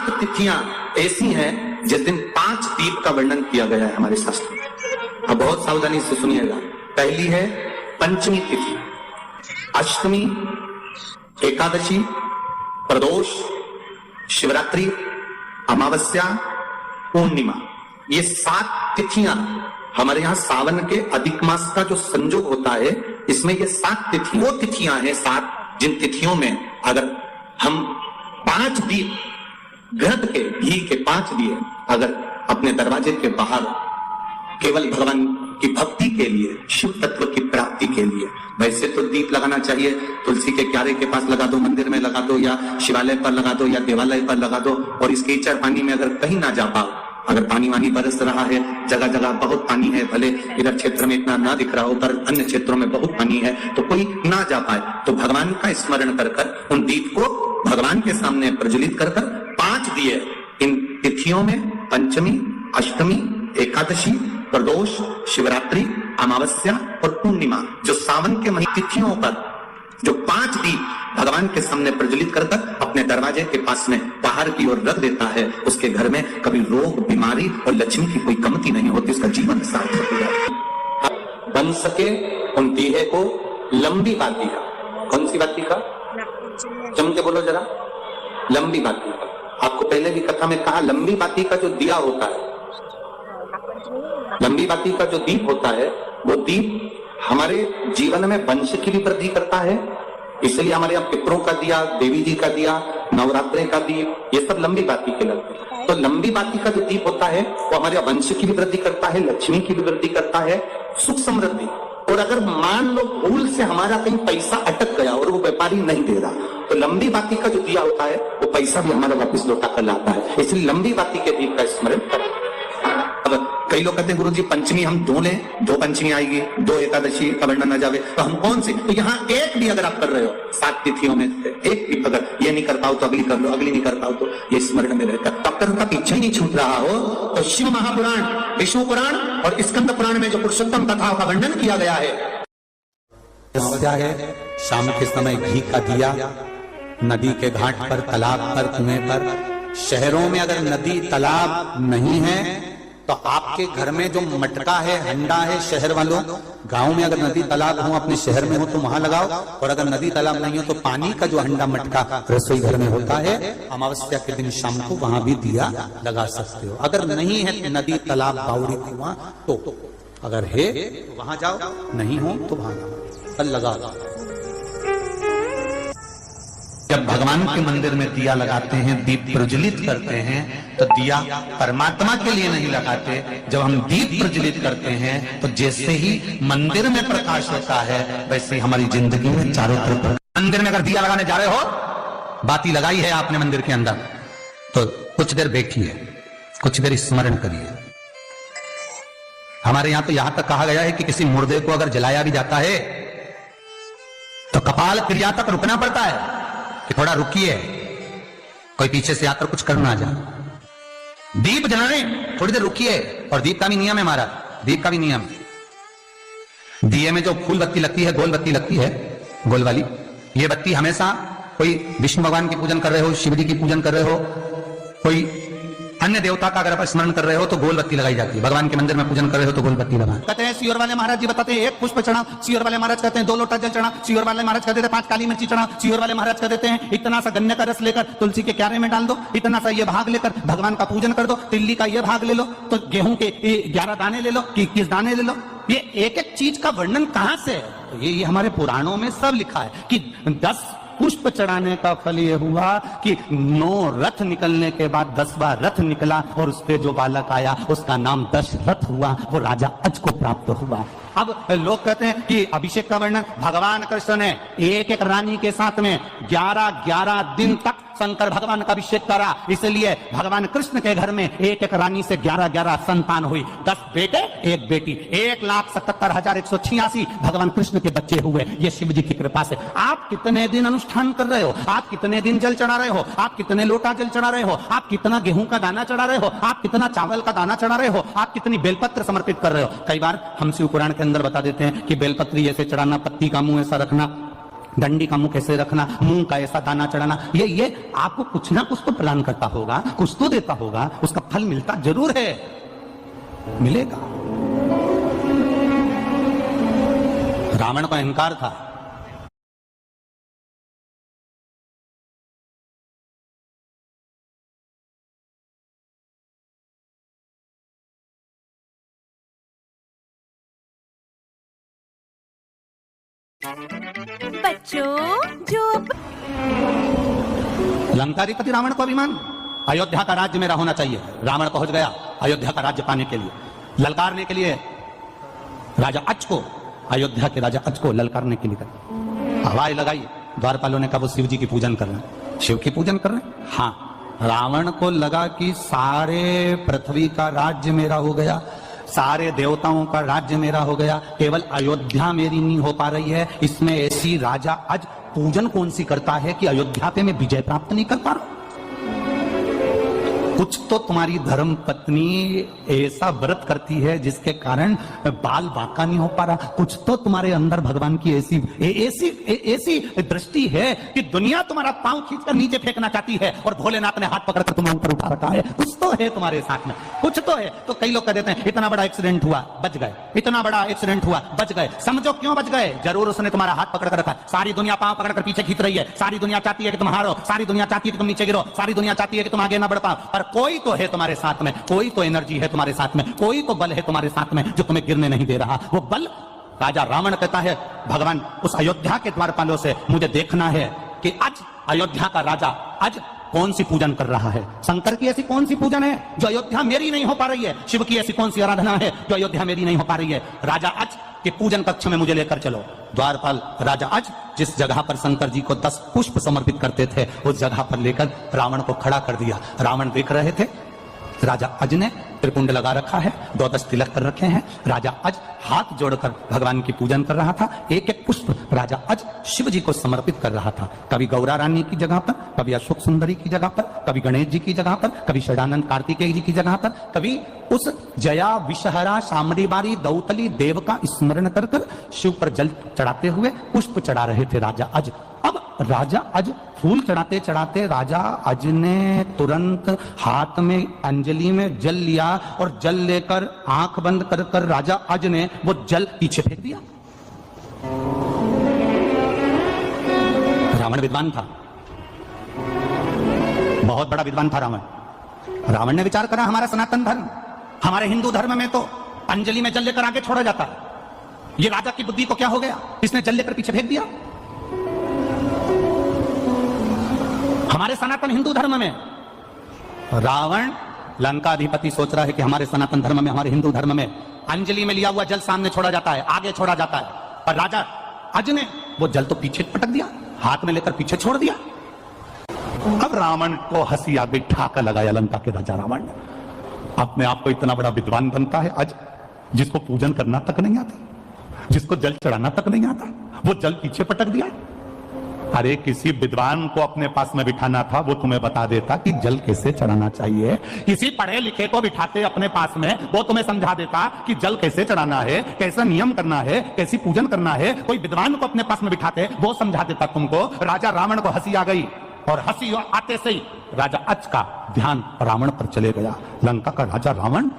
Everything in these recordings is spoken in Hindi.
7 तिथियां ऐसी हैं जिस दिन 5 दीप का वर्णन किया गया है हमारे शास्त्र में। अब बहुत सावधानी से सुनिएगा। पहली है पंचमी तिथि, अष्टमी, एकादशी, प्रदोष, शिवरात्रि, अमावस्या, पूर्णिमा। ये 7 तिथियां हमारे यहाँ सावन के अधिक मास का जो संयोग होता है, इसमें ये 7 तिथियां, वो तिथियां हैं 7 जिन तिथियों में अगर हम 5 दीप घृत के घी के 5 दिए अगर अपने दरवाजे के बाहर केवल भगवान की भक्ति के लिए, शिव तत्व की प्राप्ति के लिए, वैसे तो दीप लगाना चाहिए तुलसी के क्यारे के पास लगा दो, मंदिर में लगा दो, या शिवालय पर लगा दो, या देवालय पर लगा दो। और इस कीचड़ पानी में अगर कहीं ना जा पाओ, अगर पानी वानी बरस रहा है, जगह जगह बहुत पानी है, भले इधर क्षेत्र में इतना ना दिख रहा हो पर अन्य क्षेत्रों में बहुत पानी है, तो कोई ना जा पाए तो भगवान का स्मरण कर कर उन दीप को भगवान के सामने प्रज्वलित कर कर 5 दिए इन तिथियों में, पंचमी, अष्टमी, एकादशी, प्रदोष, शिवरात्रि, अमावस्या और पूर्णिमा, जो सावन के महीने तिथियों पर जो 5 दीप भगवान के सामने प्रज्वलित कर कर अपने दरवाजे के पास में बाहर की ओर रख देता है, उसके घर में कभी रोग, बीमारी और लक्ष्मी की कोई कमती नहीं होती, उसका जीवन सार्थक हो जाता है। बन सके उन दीहे को लंबी बाती का, कौन सी बाती का, जम के बोलो जरा, लंबी बाती का। आपको पहले भी कथा में कहा, लंबी बाती का जो दिया होता है, लंबी बाती का जो दीप होता है, वो दीप हमारे जीवन में वंश की भी वृद्धि करता है। इसलिए हमारे यहाँ पितरों का दिया, देवी जी का दिया, नवरात्रे का दीप, ये सब लंबी बाती के लगते हैं। तो लंबी बाती का जो दीप होता है वो हमारे वंश की भी वृद्धि करता है, लक्ष्मी की भी वृद्धि करता है, सुख समृद्धि। और अगर मान लो भूल से हमारा कहीं पैसा अटक गया और वो व्यापारी नहीं दे रहा, तो लंबी बाती का जो दिया होता है वो पैसा भी हमारा वापस लौटा कर लाता है। इसलिए लंबी बाती के दीप का स्मरण करें। अब कई लोग कहते हैं गुरुजी पंचमी हम 2 लें, 2 पंचमी आएगी, 2 एकादशी का वर्णन ना जावे, तो हम कौन सी? तो यहाँ एक भी अगर आप कर रहे हो 7 तिथियों में एक भी, अगर ये नहीं कर पाओ तो अगली कर लो, अगली नहीं कर पाओ तो ये स्मरण में रहता। तब तक उनका पीछे ही नहीं छूट रहा हो तो शिव महापुराण, विष्णु पुराण और स्कंद पुराण में जो पुरुषोत्तम कथाओं का वर्णन किया गया है, शाम के समय घी का दिया नदी के घाट पर, तालाब पर, कुएं पर। शहरों में अगर नदी तालाब नहीं है तो आपके घर में जो मटका है, हंडा है, शहर वालों, गांव में अगर नदी तालाब हो, अपने शहर में हो तो वहां लगाओ। और अगर नदी तालाब नहीं हो तो पानी का जो हंडा मटका रसोई घर में होता है, अमावस्या के दिन शाम को वहां भी दिया लगा सकते हो। अगर नहीं है नदी तालाब बावड़ी कुआं तो अगर है तो वहां जाओ, नहीं हो तो वहां कल लगाओ। जब भगवान के मंदिर में दिया लगाते हैं, दीप प्रज्वलित करते हैं, तो दिया परमात्मा के लिए नहीं लगाते। जब हम दीप प्रज्वलित करते हैं तो जैसे ही मंदिर में प्रकाश होता है वैसे ही हमारी जिंदगी में चारों तरफ। मंदिर में अगर दिया लगाने जा रहे हो, बाती लगाई है आपने मंदिर के अंदर, तो कुछ देर बैठिए, कुछ देर स्मरण करिए। हमारे यहां तो यहां तक कहा गया है कि किसी मुर्दे को अगर जलाया भी जाता है तो कपाल क्रिया तक रुकना पड़ता है कि थोड़ा रुकिए, कोई पीछे से आकर कुछ करना जाए। दीप जलाने थोड़ी देर रुकिए। और दीप का भी नियम है हमारा, दीप का भी नियम, दिए में जो फूल बत्ती लगती है, गोल बत्ती लगती है, गोल वाली, ये बत्ती हमेशा कोई विष्णु भगवान की पूजन कर रहे हो, शिव जी की पूजन कर रहे हो, कोई अन्य देवता का अगर आप स्मरण कर रहे हो तो गोल बत्ती लगाई जाती है। भगवान के मंदिर में पूजन कर रहे हो तो गोल बत्ती लगाएं। कहते हैं सियोर वाले महाराज जी बताते हैं 1 पुष्प चढ़ा, सियोर वाले महाराज कहते हैं 2 लोटा जल चढ़ा, सियोर वाले महाराज कहते हैं 5 काली मिर्ची चढ़ा, सियोर वाले महाराज कह देते हैं इतना सा गन्ने का रस लेकर तुलसी के क्यारे में डाल दो, इतना सा ये भाग लेकर भगवान का पूजन कर दो, तिल्ली का ये भाग ले लो, तो गेहूं के 11 दाने ले लो, 21 दाने ले लो। ये एक एक चीज का वर्णन कहां से है? तो ये हमारे पुराणों में सब लिखा है कि 10 पुष्प चढ़ाने का फल ये हुआ कि 9 रथ निकलने के बाद 10वां रथ निकला और उस पे जो बालक आया उसका नाम दशरथ हुआ, वो राजा अज को प्राप्त हुआ। अब लोग कहते हैं कि अभिषेक का वर्णन भगवान कृष्ण ने एक एक रानी के साथ में 11 दिन तक शंकर भगवान का अभिषेक करा, इसलिए भगवान कृष्ण के घर में एक एक रानी से 11 संतान हुई, 10 बेटे 1 बेटी, 1,77,186 भगवान कृष्ण के बच्चे हुए। ये शिव जी की कृपा से। आप कितने दिन अनुष्ठान कर रहे हो, आप कितने दिन जल चढ़ा रहे हो, आप कितने लोटा जल चढ़ा रहे हो, आप कितना गेहूं का दाना चढ़ा रहे हो, आप कितना चावल का दाना चढ़ा रहे हो, आप कितनी बेलपत्र समर्पित कर रहे हो। कई बार हम शिव पुराण के अंदर बता देते हैं कि बेलपत्री ऐसे चढ़ाना, पत्ती का मुंह ऐसा रखना, डंडी का मुंह कैसे रखना, मुंह का ऐसा दाना चढ़ाना, ये आपको कुछ ना कुछ तो प्रदान करता होगा, कुछ तो देता होगा, उसका फल मिलता जरूर है, मिलेगा। रावण को अहंकार था। बच्चों जो लंकाधिपति रावण को अभिमान, अयोध्या का राज्य मेरा होना चाहिए। रावण पहुंच गया अयोध्या का राज्य पाने के लिए, ललकारने के लिए राजा अज को, अयोध्या के राजा अज को ललकारने के लिए हवाई लगाई। द्वारपालों ने कहा वो शिव जी की पूजन कर रहे हैं, शिव की पूजन कर रहे हैं। हाँ, रावण को लगा कि सारे पृथ्वी का राज्य मेरा हो गया, सारे देवताओं का राज्य मेरा हो गया, केवल अयोध्या मेरी नहीं हो पा रही है। इसमें ऐसी राजा अज पूजन कौन सी करता है कि अयोध्या पे मैं विजय प्राप्त नहीं कर पा रहा हूं। कुछ तो तुम्हारी धर्म पत्नी ऐसा व्रत करती है जिसके कारण बाल बांका नहीं हो पा रहा। कुछ तो तुम्हारे अंदर भगवान की ऐसी दृष्टि है कि दुनिया तुम्हारा पांव खींचकर नीचे फेंकना चाहती है और भोलेनाथ ने हाथ पकड़कर तुम्हें ऊपर उठा रखा है। कुछ तो है तुम्हारे साथ में, कुछ तो है। तो कई लोग कह देते हैं इतना बड़ा एक्सीडेंट हुआ बच गए, इतना बड़ा एक्सीडेंट हुआ बच गए। समझो क्यों बच गए? जरूर उसने तुम्हारा हाथ पकड़ कर रखा। सारी दुनिया पांव पकड़कर पीछे खींच रही है, सारी दुनिया चाहती है कि तुम हारो, सारी दुनिया चाहती है कि तुम नीचे गिरो, सारी दुनिया चाहती है कि तुम आगे ना बढ़ पाओ, पर कोई तो है तुम्हारे साथ में, कोई तो एनर्जी है तुम्हारे साथ में, कोई तो बल है तुम्हारे साथ में जो तुम्हें गिरने नहीं दे रहा। वो बल राजा रावण कहता है भगवान उस अयोध्या के द्वारपालों से मुझे देखना है कि आज अयोध्या का राजा आज कौन सी पूजन कर रहा है। शंकर की ऐसी कौन सी पूजन है जो अयोध्या मेरी नहीं हो पा रही है? शिव की ऐसी कौन सी आराधना है जो अयोध्या मेरी नहीं हो पा रही है? राजा आज के पूजन कक्ष में मुझे लेकर चलो। द्वारपाल राजा आज जिस जगह पर शंकर जी को 10 पुष्प समर्पित करते थे उस जगह पर लेकर रावण को खड़ा कर दिया। रावण देख रहे थे राजा अज ने त्रिपुंड लगा रखा है, 12 तिलक कर रखे हैं। राजा अज हाथ जोड़कर भगवान की पूजन कर रहा था। एक एक पुष्प राजा अज शिव जी को समर्पित कर रहा था। कभी गौरा रानी की जगह पर, कभी अशोक सुंदरी की जगह पर, कभी गणेश जी की जगह पर, कभी षडानंद कार्तिकेय जी की जगह पर, कभी उस जया विषहरा शामरी बारी दौतली देव का स्मरण कर कर शिव पर जल चढ़ाते हुए पुष्प चढ़ा रहे थे राजा अज। अब राजा अज फूल चढ़ाते चढ़ाते राजा अज ने तुरंत हाथ में अंजलि में जल लिया और जल लेकर आंख बंद कर कर राजा अज ने वो जल पीछे फेंक दिया। रावण विद्वान था, बहुत बड़ा विद्वान था रावण। रावण ने विचार करा हमारा सनातन धर्म, हमारे हिंदू धर्म में तो अंजलि में जल लेकर आगे छोड़ा जाता है। ये राजा की बुद्धि को क्या हो गया, इसने जल लेकर पीछे फेंक दिया। हमारे सनातन हिंदू धर्म में रावण लंका अधिपति सोच रहा है कि हमारे सनातन धर्म में, हमारे हिंदू धर्म में अंजलि में लिया हुआ जल सामने छोड़ा जाता है, आगे छोड़ा जाता है, पर राजा अज ने वो जल तो पीछे पटक दिया, हाथ में लेकर पीछे छोड़ दिया। अब रावण को हंसी आ गई, ठाका लगाया लंका के राजा रावण ने। अपने आप को इतना बड़ा विद्वान बनता है अज, जिसको पूजन करना तक नहीं आता, जिसको जल चढ़ाना तक नहीं आता, वो जल पीछे पटक दिया। अरे किसी विद्वान को अपने पास में बिठाना था, वो तुम्हें बता देता कि जल कैसे चढ़ाना चाहिए। किसी पढ़े लिखे को बिठाते अपने पास में, वो तुम्हें समझा देता कि जल कैसे चढ़ाना है, कैसा नियम करना है, कैसी पूजन करना है। कोई विद्वान को अपने पास में बिठाते, वो समझा देता तुमको। राजा रावण को हंसी आ गई और हंसी आते से ही राजा अज का ध्यान रावण पर चले गया। लंका का राजा रावण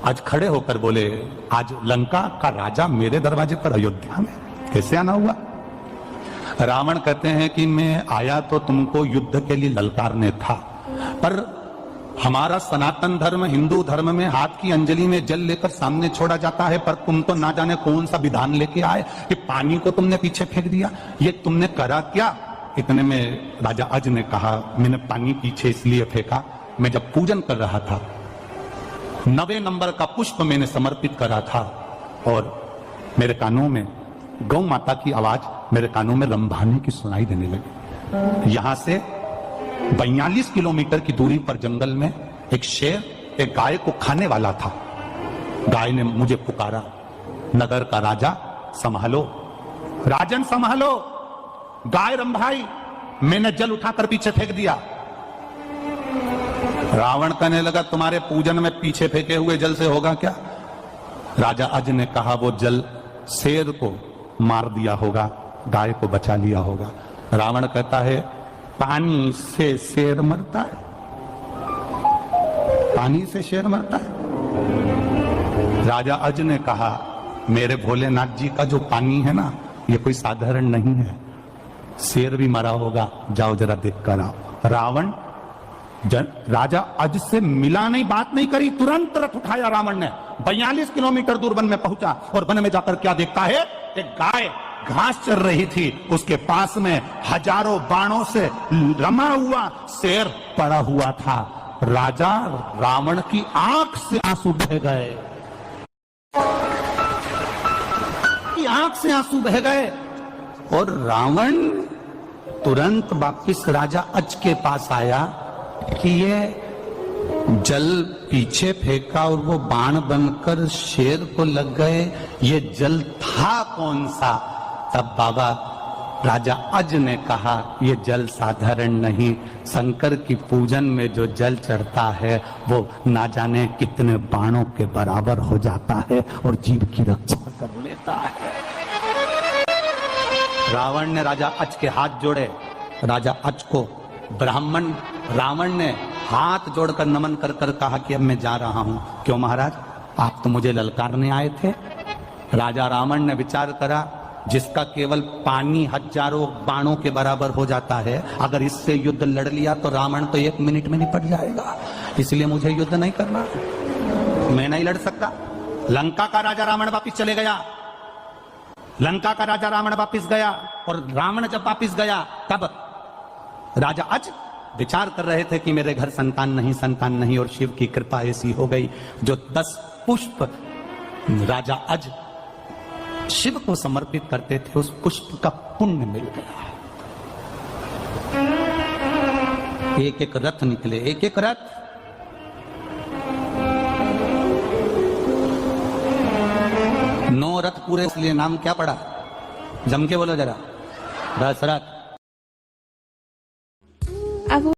आज खड़े होकर बोले, आज लंका का राजा मेरे दरवाजे पर अयोध्या में कैसे आना हुआ? रावण कहते हैं कि मैं आया तो तुमको युद्ध के लिए ललकारने था, पर हमारा सनातन धर्म हिंदू धर्म में हाथ की अंजलि में जल लेकर सामने छोड़ा जाता है, पर तुम तो ना जाने कौन सा विधान लेके आए कि पानी को तुमने पीछे फेंक दिया। ये तुमने करा क्या? इतने में राजा अज ने कहा, मैंने पानी पीछे इसलिए फेंका, मैं जब पूजन कर रहा था 9वें नंबर का पुष्प मैंने समर्पित करा था और मेरे कानों में गौ माता की आवाज मेरे कानों में रंभाने की सुनाई देने लगी। यहां से 42 किलोमीटर की दूरी पर जंगल में एक शेर एक गाय को खाने वाला था। गाय ने मुझे पुकारा, नगर का राजा संभालो, राजन संभालो, गाय रंभाई, मैंने जल उठाकर पीछे फेंक दिया। रावण कहने लगा, तुम्हारे पूजन में पीछे फेंके हुए जल से होगा क्या? राजा अज ने कहा, वो जल शेर को मार दिया होगा, गाय को बचा लिया होगा। रावण कहता है पानी से शेर मरता है, पानी से शेर मरता है। राजा अज ने कहा मेरे भोलेनाथ जी का जो पानी है ना, ये कोई साधारण नहीं है, शेर भी मरा होगा, जाओ जरा देख कर आओ। रावण राजा अज से मिला नहीं, बात नहीं करी, तुरंत रथ उठाया रावण ने, 42 किलोमीटर दूर वन में पहुंचा और वन में जाकर क्या देखता है, एक गाय घास चर रही थी, उसके पास में हजारों बाणों से रमा हुआ शेर पड़ा हुआ था। राजा रावण की आंख से आंसू बह गए, आंख से आंसू बह गए और रावण तुरंत वापिस राजा अज के पास आया कि ये जल पीछे फेंका और वो बाण बनकर शेर को लग गए, ये जल था कौन सा? तब बाबा राजा अज ने कहा ये जल साधारण नहीं, शंकर की पूजन में जो जल चढ़ता है वो ना जाने कितने बाणों के बराबर हो जाता है और जीव की रक्षा कर लेता है। रावण ने राजा अज के हाथ जोड़े, राजा अज को ब्राह्मण रावण ने हाथ जोड़कर नमन कर कर कहा कि अब मैं जा रहा हूं। क्यों महाराज, आप तो मुझे ललकारने आए थे। राजा रावण ने विचार करा जिसका केवल पानी हजारों बाणों के बराबर हो जाता है, अगर इससे युद्ध लड़ लिया तो रावण तो 1 मिनट में निपट जाएगा, इसलिए मुझे युद्ध नहीं करना, मैं नहीं लड़ सकता। लंका का राजा रावण वापिस चले गया, लंका का राजा रावण वापिस गया और रावण जब वापिस गया तब राजा अज विचार कर रहे थे कि मेरे घर संतान नहीं और शिव की कृपा ऐसी हो गई जो 10 पुष्प राजा अज शिव को समर्पित करते थे, उस पुष्प का पुण्य मिल गया। एक एक रथ निकले, एक एक रथ। नौ रथ पूरे, इसलिए नाम क्या पड़ा? जम के बोलो जरा, 10 रथ।